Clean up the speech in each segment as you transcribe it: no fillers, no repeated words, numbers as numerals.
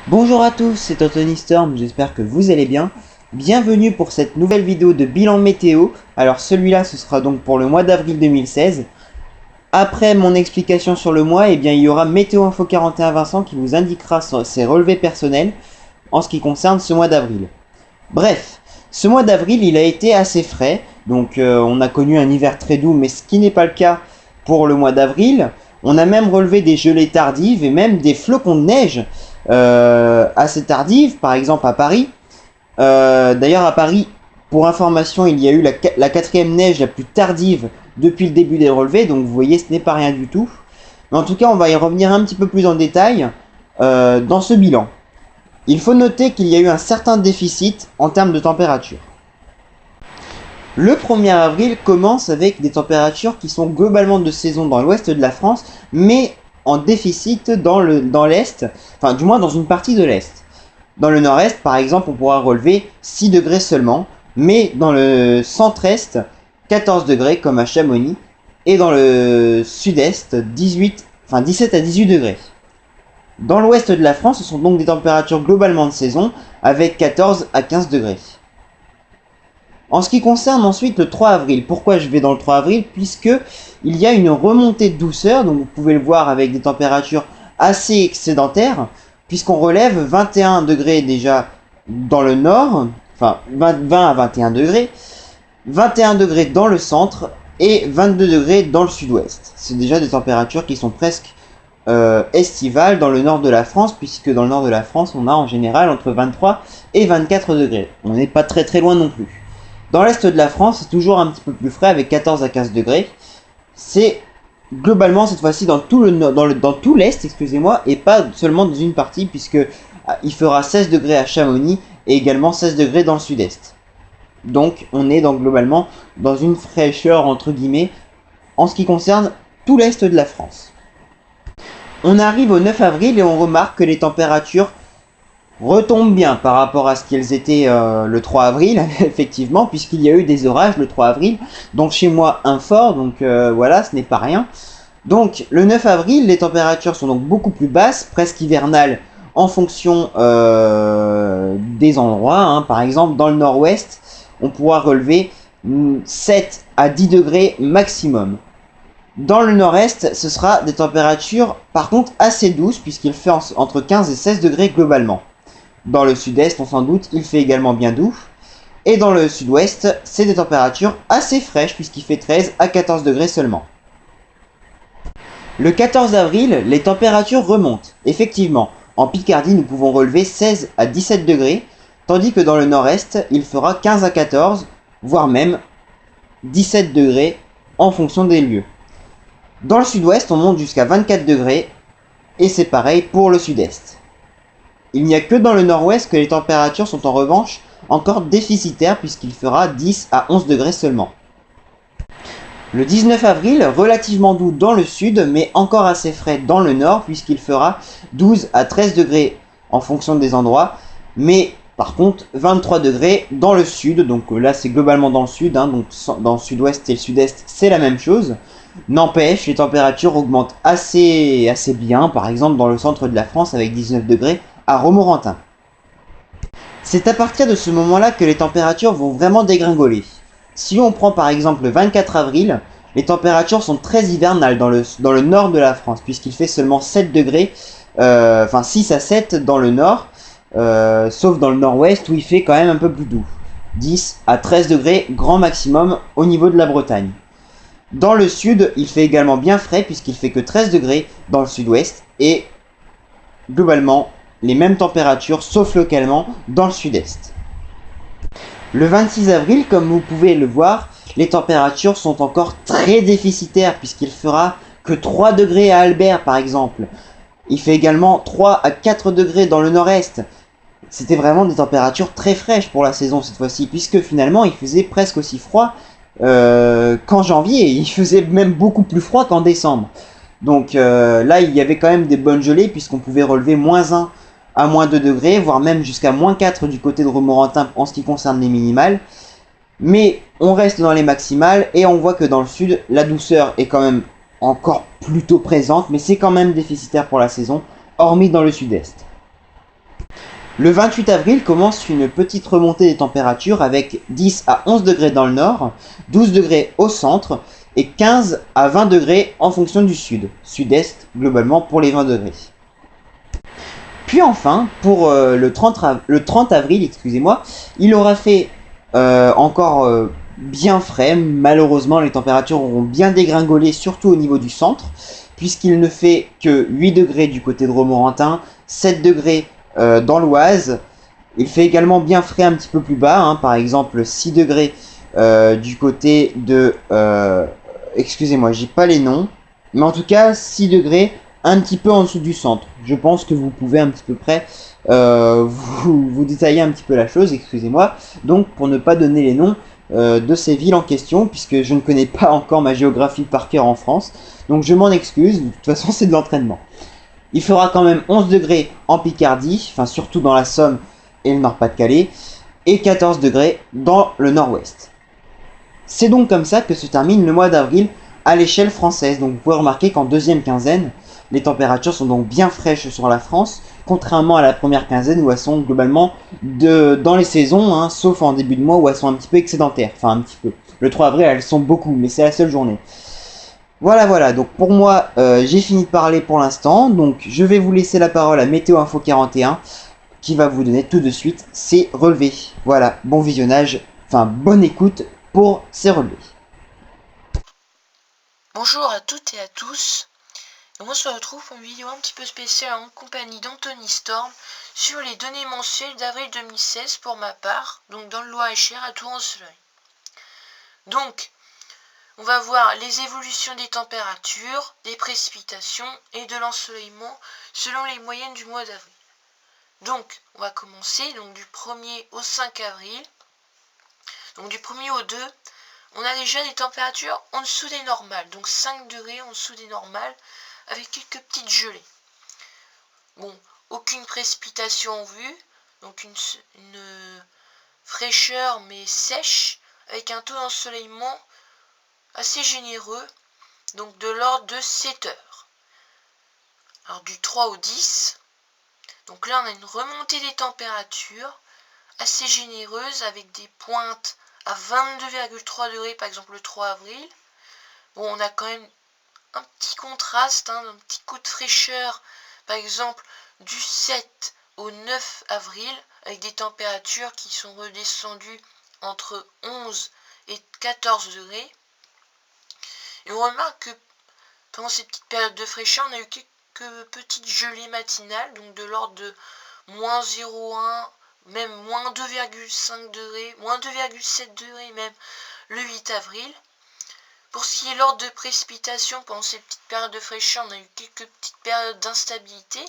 Bonjour à tous, c'est Anthony Storm, j'espère que vous allez bien. Bienvenue pour cette nouvelle vidéo de bilan météo. Alors celui-là ce sera donc pour le mois d'avril 2016. Après mon explication sur le mois, il y aura Météo Info 41 Vincent qui vous indiquera ses relevés personnels en ce qui concerne ce mois d'avril. Bref, ce mois d'avril il a été assez frais, donc on a connu un hiver très doux, mais ce qui n'est pas le cas pour le mois d'avril. On a même relevé des gelées tardives et même des flocons de neige assez tardives, par exemple à Paris. D'ailleurs à Paris, pour information, il y a eu la quatrième neige la plus tardive depuis le début des relevés, donc vous voyez ce n'est pas rien du tout. Mais en tout cas on va y revenir un petit peu plus en détail dans ce bilan. Il faut noter qu'il y a eu un certain déficit en termes de température. Le 1er avril commence avec des températures qui sont globalement de saison dans l'ouest de la France, mais en déficit dans l'est, enfin du moins dans une partie de l'est. Dans le nord-est, par exemple, on pourra relever 6 degrés seulement, mais dans le centre-est, 14 degrés comme à Chamonix, et dans le sud-est, 17 à 18 degrés. Dans l'ouest de la France, ce sont donc des températures globalement de saison, avec 14 à 15 degrés. En ce qui concerne ensuite le 3 avril, pourquoi je vais dans le 3 avril? Puisque il y a une remontée de douceur, donc vous pouvez le voir avec des températures assez excédentaires, puisqu'on relève 21 degrés déjà dans le nord, enfin 20 à 21 degrés, 21 degrés dans le centre et 22 degrés dans le sud-ouest. C'est déjà des températures qui sont presque estivales dans le nord de la France, puisque dans le nord de la France, on a en général entre 23 et 24 degrés. On n'est pas très loin non plus. Dans l'est de la France, c'est toujours un petit peu plus frais avec 14 à 15 degrés. C'est globalement cette fois-ci dans tout l'est, excusez-moi, et pas seulement dans une partie, puisque il fera 16 degrés à Chamonix et également 16 degrés dans le sud-est. Donc on est globalement dans une fraîcheur entre guillemets en ce qui concerne tout l'est de la France. On arrive au 9 avril et on remarque que les températures retombent bien par rapport à ce qu'elles étaient le 3 avril, effectivement, puisqu'il y a eu des orages le 3 avril, donc chez moi un fort, donc voilà, ce n'est pas rien. Donc le 9 avril, les températures sont donc beaucoup plus basses, presque hivernales, en fonction des endroits, hein. Par exemple, dans le nord-ouest, on pourra relever 7 à 10 degrés maximum. Dans le nord-est, ce sera des températures par contre assez douces, puisqu'il fait entre 15 et 16 degrés globalement. Dans le sud-est, on s'en doute, il fait également bien doux. Et dans le sud-ouest, c'est des températures assez fraîches, puisqu'il fait 13 à 14 degrés seulement. Le 14 avril, les températures remontent. Effectivement, en Picardie, nous pouvons relever 16 à 17 degrés, tandis que dans le nord-est, il fera 15 à 14, voire même 17 degrés en fonction des lieux. Dans le sud-ouest, on monte jusqu'à 24 degrés, et c'est pareil pour le sud-est. Il n'y a que dans le nord-ouest que les températures sont en revanche encore déficitaires, puisqu'il fera 10 à 11 degrés seulement. Le 19 avril, relativement doux dans le sud, mais encore assez frais dans le nord, puisqu'il fera 12 à 13 degrés en fonction des endroits, mais par contre 23 degrés dans le sud, donc là c'est globalement dans le sud, hein, donc dans le sud-ouest et le sud-est c'est la même chose. N'empêche, les températures augmentent assez bien, par exemple dans le centre de la France avec 19 degrés à Romorantin. C'est à partir de ce moment-là que les températures vont vraiment dégringoler. Si on prend par exemple le 24 avril, les températures sont très hivernales dans le nord de la France, puisqu'il fait seulement 7 degrés, 6 à 7 dans le nord, sauf dans le nord-ouest où il fait quand même un peu plus doux. 10 à 13 degrés grand maximum au niveau de la Bretagne. Dans le sud, il fait également bien frais, puisqu'il fait que 13 degrés dans le sud-ouest, et globalement les mêmes températures, sauf localement, dans le sud-est. Le 26 avril, comme vous pouvez le voir, les températures sont encore très déficitaires, puisqu'il fera que 3 degrés à Albert par exemple. Il fait également 3 à 4 degrés dans le nord-est. C'était vraiment des températures très fraîches pour la saison cette fois-ci, puisque finalement il faisait presque aussi froid qu'en janvier. Il faisait même beaucoup plus froid qu'en décembre. Donc là il y avait quand même des bonnes gelées, puisqu'on pouvait relever -1 à -2 degrés, voire même jusqu'à -4 du côté de Romorantin en ce qui concerne les minimales. Mais on reste dans les maximales et on voit que dans le sud, la douceur est quand même encore plutôt présente, mais c'est quand même déficitaire pour la saison, hormis dans le sud-est. Le 28 avril commence une petite remontée des températures avec 10 à 11 degrés dans le nord, 12 degrés au centre et 15 à 20 degrés en fonction du sud. Sud-est globalement pour les 20 degrés. Puis enfin, pour le 30 avril, excusez-moi, il aura fait encore bien frais. Malheureusement, les températures auront bien dégringolé, surtout au niveau du centre, puisqu'il ne fait que 8 degrés du côté de Romorantin, 7 degrés dans l'Oise. Il fait également bien frais un petit peu plus bas, hein, par exemple 6 degrés du côté de... excusez-moi, j'ai pas les noms, mais en tout cas 6 degrés un petit peu en dessous du centre. Je pense que vous pouvez un petit peu près vous détailler un petit peu la chose, excusez-moi. Donc pour ne pas donner les noms de ces villes en question, puisque je ne connais pas encore ma géographie par cœur en France. Donc je m'en excuse, de toute façon c'est de l'entraînement. Il fera quand même 11 degrés en Picardie, enfin surtout dans la Somme et le Nord-Pas-de-Calais, et 14 degrés dans le Nord-Ouest. C'est donc comme ça que se termine le mois d'avril à l'échelle française. Donc vous pouvez remarquer qu'en deuxième quinzaine, les températures sont donc bien fraîches sur la France, contrairement à la première quinzaine où elles sont globalement dans les saisons, hein, sauf en début de mois où elles sont un petit peu excédentaires. Enfin un petit peu. Le 3 avril elles sont beaucoup, mais c'est la seule journée. Voilà, donc pour moi j'ai fini de parler pour l'instant, donc je vais vous laisser la parole à Météo Info 41 qui va vous donner tout de suite ses relevés. Voilà, bon visionnage, enfin bonne écoute pour ces relevés. Bonjour à toutes et à tous. Donc on se retrouve pour une vidéo un petit peu spéciale en compagnie d'Anthony Storm sur les données mensuelles d'avril 2016 pour ma part, donc dans le Loir-et-Cher à Tours-en-Soleil. Donc, on va voir les évolutions des températures, des précipitations et de l'ensoleillement selon les moyennes du mois d'avril. Donc, on va commencer donc du 1er au 5 avril. Donc du 1er au 2, on a déjà des températures en dessous des normales, donc 5 degrés en dessous des normales, avec quelques petites gelées. Bon, aucune précipitation en vue, donc une fraîcheur mais sèche, avec un taux d'ensoleillement assez généreux, donc de l'ordre de 7 heures. Alors du 3 au 10, donc là on a une remontée des températures assez généreuse avec des pointes à 22,3 degrés par exemple le 3 avril. Bon, on a quand même un petit contraste, un petit coup de fraîcheur par exemple du 7 au 9 avril avec des températures qui sont redescendues entre 11 et 14 degrés. Et on remarque que pendant ces petites périodes de fraîcheur, on a eu quelques petites gelées matinales, donc de l'ordre de moins 0,1, même moins 2,5 degrés, moins 2,7 degrés même le 8 avril. Pour ce qui est l'ordre de précipitation, pendant ces petites périodes de fraîcheur, on a eu quelques petites périodes d'instabilité,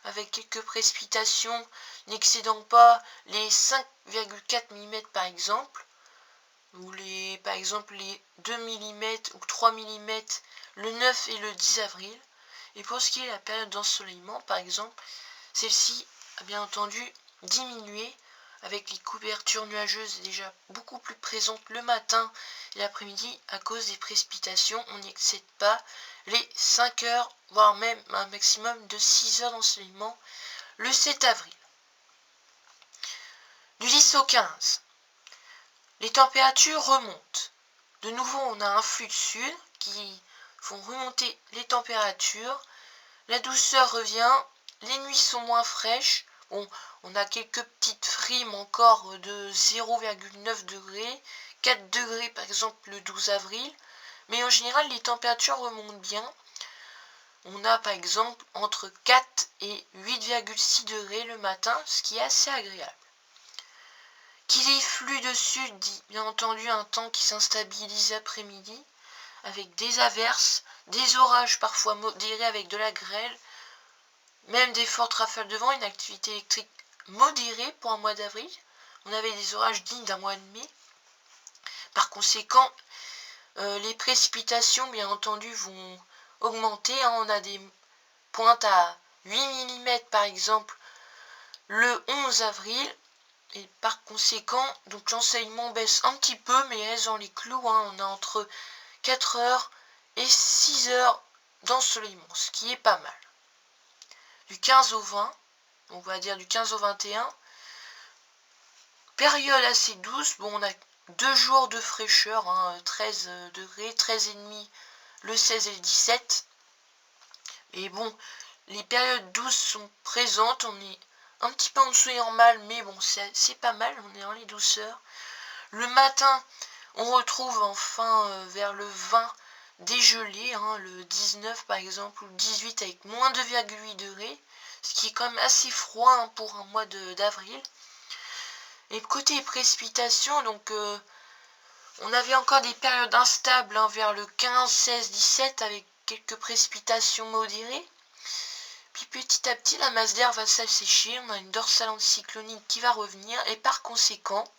avec quelques précipitations n'excédant pas les 5,4 mm par exemple, ou par exemple les 2 mm ou 3 mm le 9 et le 10 avril. Et pour ce qui est de la période d'ensoleillement, par exemple, celle-ci a bien entendu diminué avec les couvertures nuageuses déjà beaucoup plus présentes le matin et l'après-midi à cause des précipitations. On n'excède pas les 5 heures, voire même un maximum de 6 heures d'ensoleillement le 7 avril. Du 10 au 15, les températures remontent. De nouveau, on a un flux de sud qui font remonter les températures. La douceur revient, les nuits sont moins fraîches. Bon, on a quelques petites frimes encore de 0,9 degrés, 4 degrés par exemple le 12 avril. Mais en général, les températures remontent bien. On a par exemple entre 4 et 8,6 degrés le matin, ce qui est assez agréable. Qui dit flux de sud dit bien entendu un temps qui s'instabilise après-midi, avec des averses, des orages parfois modérés avec de la grêle, même des fortes rafales de vent, une activité électrique modérée pour un mois d'avril. On avait des orages dignes d'un mois de mai. Par conséquent, les précipitations, bien entendu, vont augmenter. On a des pointes à 8 mm par exemple le 11 avril. Et par conséquent, donc l'ensoleillement baisse un petit peu, mais reste dans les clous. On a entre 4 heures et 6 heures d'ensoleillement, ce qui est pas mal. Du 15 au 20, donc on va dire du 15 au 21. Période assez douce, bon on a 2 jours de fraîcheur, hein, 13 degrés, 13,5 le 16 et le 17. Et bon, les périodes douces sont présentes, on est un petit peu en dessous et en mal, mais bon c'est pas mal, on est dans les douceurs. Le matin, on retrouve enfin vers le 20 dégelé, hein, le 19 par exemple, ou le 18 avec moins 2,8 degrés, ce qui est quand même assez froid hein, pour un mois d'avril. Et côté précipitations, donc on avait encore des périodes instables hein, vers le 15, 16, 17 avec quelques précipitations modérées. Puis petit à petit, la masse d'air va s'assécher, on a une dorsale anticyclonique qui va revenir et par conséquent,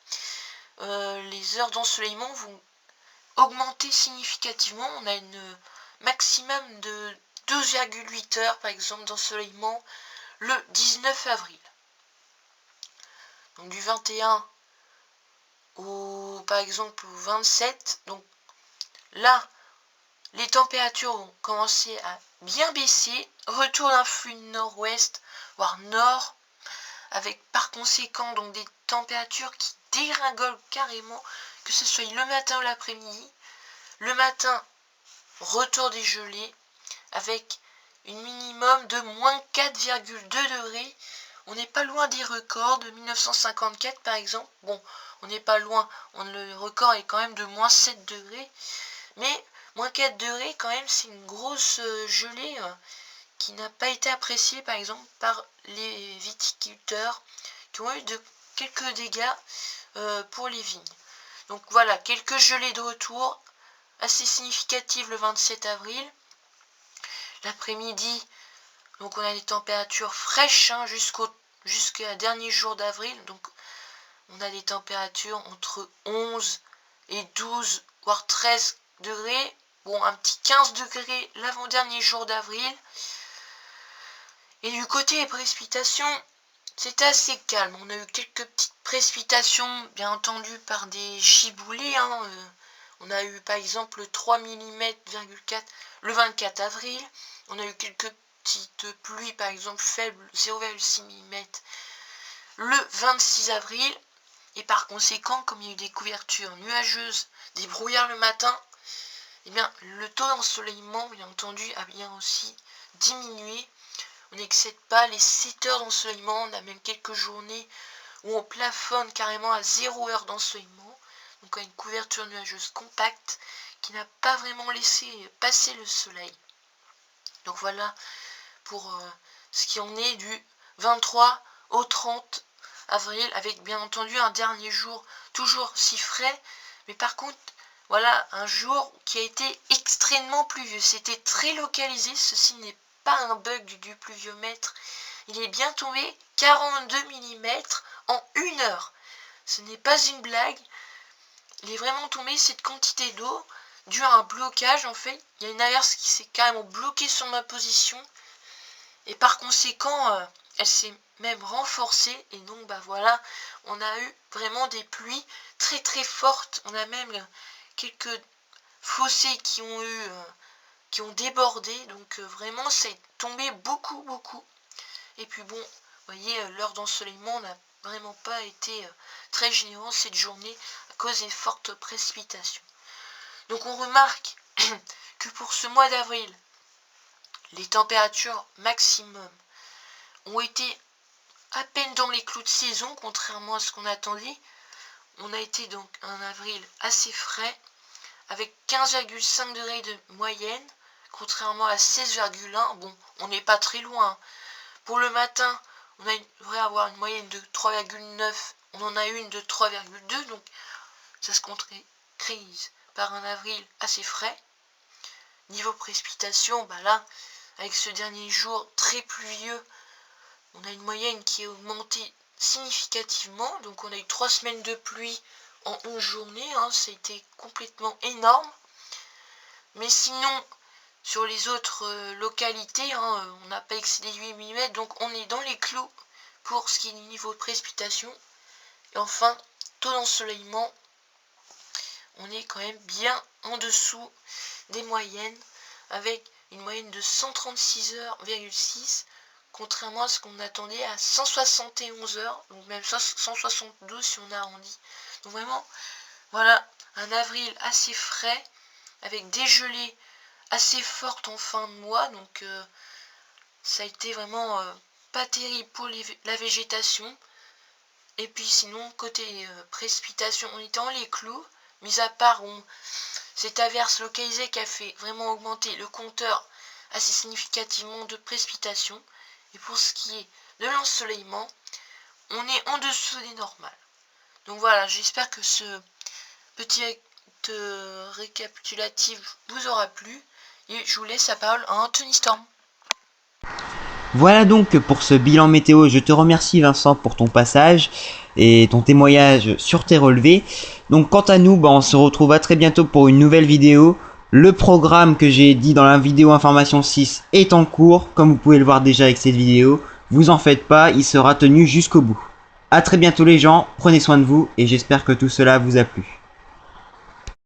les heures d'ensoleillement vont augmenter significativement. On a une maximum de 12,8 heures par exemple d'ensoleillement le 19 avril. Donc du 21 au par exemple au 27, donc là les températures ont commencé à bien baisser, retour d'un flux nord-ouest voire nord, avec par conséquent donc des températures qui dégringolent carrément, que ce soit le matin ou l'après-midi. Le matin, retour des gelées avec une minimum de moins 4,2 degrés. On n'est pas loin des records de 1954 par exemple. Bon, on n'est pas loin, le record est quand même de moins 7 degrés. Mais moins 4 degrés quand même, c'est une grosse gelée qui n'a pas été appréciée par exemple par les viticulteurs qui ont eu quelques dégâts pour les vignes. Donc voilà, quelques gelées de retour assez significatives le 27 avril. L'après-midi, donc on a des températures fraîches hein, jusqu'à dernier jour d'avril. Donc on a des températures entre 11 et 12, voire 13 degrés. Bon, un petit 15 degrés l'avant-dernier jour d'avril. Et du côté des précipitations, c'était assez calme. On a eu quelques petites précipitations, bien entendu, par des giboulées. Hein. On a eu par exemple 3 mm le 24 avril. On a eu quelques petites pluies, par exemple faibles, 0,6 mm le 26 avril. Et par conséquent, comme il y a eu des couvertures nuageuses, des brouillards le matin, eh bien, le taux d'ensoleillement, bien entendu, a bien aussi diminué. On n'excède pas les 7 heures d'ensoleillement. On a même quelques journées où on plafonne carrément à 0 heure d'ensoleillement. Donc à une couverture nuageuse compacte qui n'a pas vraiment laissé passer le soleil. Donc voilà pour ce qui en est du 23 au 30 avril, avec bien entendu un dernier jour toujours si frais, mais par contre voilà un jour qui a été extrêmement pluvieux. C'était très localisé, ceci n'est pas un bug du pluviomètre. Il est bien tombé 42 mm en 1 heure. Ce n'est pas une blague. Il est vraiment tombé cette quantité d'eau due à un blocage en fait. Il y a une averse qui s'est carrément bloquée sur ma position. Et par conséquent, elle s'est même renforcée. Et donc bah voilà, on a eu vraiment des pluies très très fortes. On a même quelques fossés qui ont débordé. Donc vraiment c'est tombé beaucoup beaucoup. Et puis bon, vous voyez, l'heure d'ensoleillement n'a vraiment pas été très généreux cette journée à cause des fortes précipitations. Donc on remarque que pour ce mois d'avril, les températures maximum ont été à peine dans les clous de saison, contrairement à ce qu'on attendait. On a été donc un avril assez frais, avec 15,5 degrés de moyenne, contrairement à 16,1. Bon, on n'est pas très loin. Pour le matin, on devrait avoir une moyenne de 3,9. On en a une de 3,2, donc ça se caractérise par un avril assez frais. Niveau précipitation, bah là, avec ce dernier jour très pluvieux, on a une moyenne qui est augmentée significativement. Donc on a eu 3 semaines de pluie en une journée, hein, ça a été complètement énorme. Mais sinon, sur les autres localités, hein, on n'a pas excédé 8 mm, donc on est dans les clous pour ce qui est du niveau de précipitation. Et enfin, taux d'ensoleillement, on est quand même bien en dessous des moyennes, avec une moyenne de 136 heures,6 contrairement à ce qu'on attendait à 171 heures, donc même 172 si on arrondit. Donc vraiment, voilà, un avril assez frais, avec des gelées assez fortes en fin de mois, donc ça a été vraiment pas terrible pour la végétation. Et puis sinon, côté précipitation, on était dans les clous, mis à part cette averse localisée qui a fait vraiment augmenter le compteur assez significativement de précipitation. Et pour ce qui est de l'ensoleillement, on est en dessous des normales. Donc voilà, j'espère que ce petit récapitulatif vous aura plu. Et je vous laisse la parole à Anthony Storm. Voilà donc pour ce bilan météo. Je te remercie Vincent pour ton passage et ton témoignage sur tes relevés. Donc quant à nous, on se retrouve à très bientôt pour une nouvelle vidéo. Le programme que j'ai dit dans la vidéo information 6 est en cours, comme vous pouvez le voir déjà avec cette vidéo. Vous en faites pas, il sera tenu jusqu'au bout. A très bientôt les gens, prenez soin de vous et j'espère que tout cela vous a plu.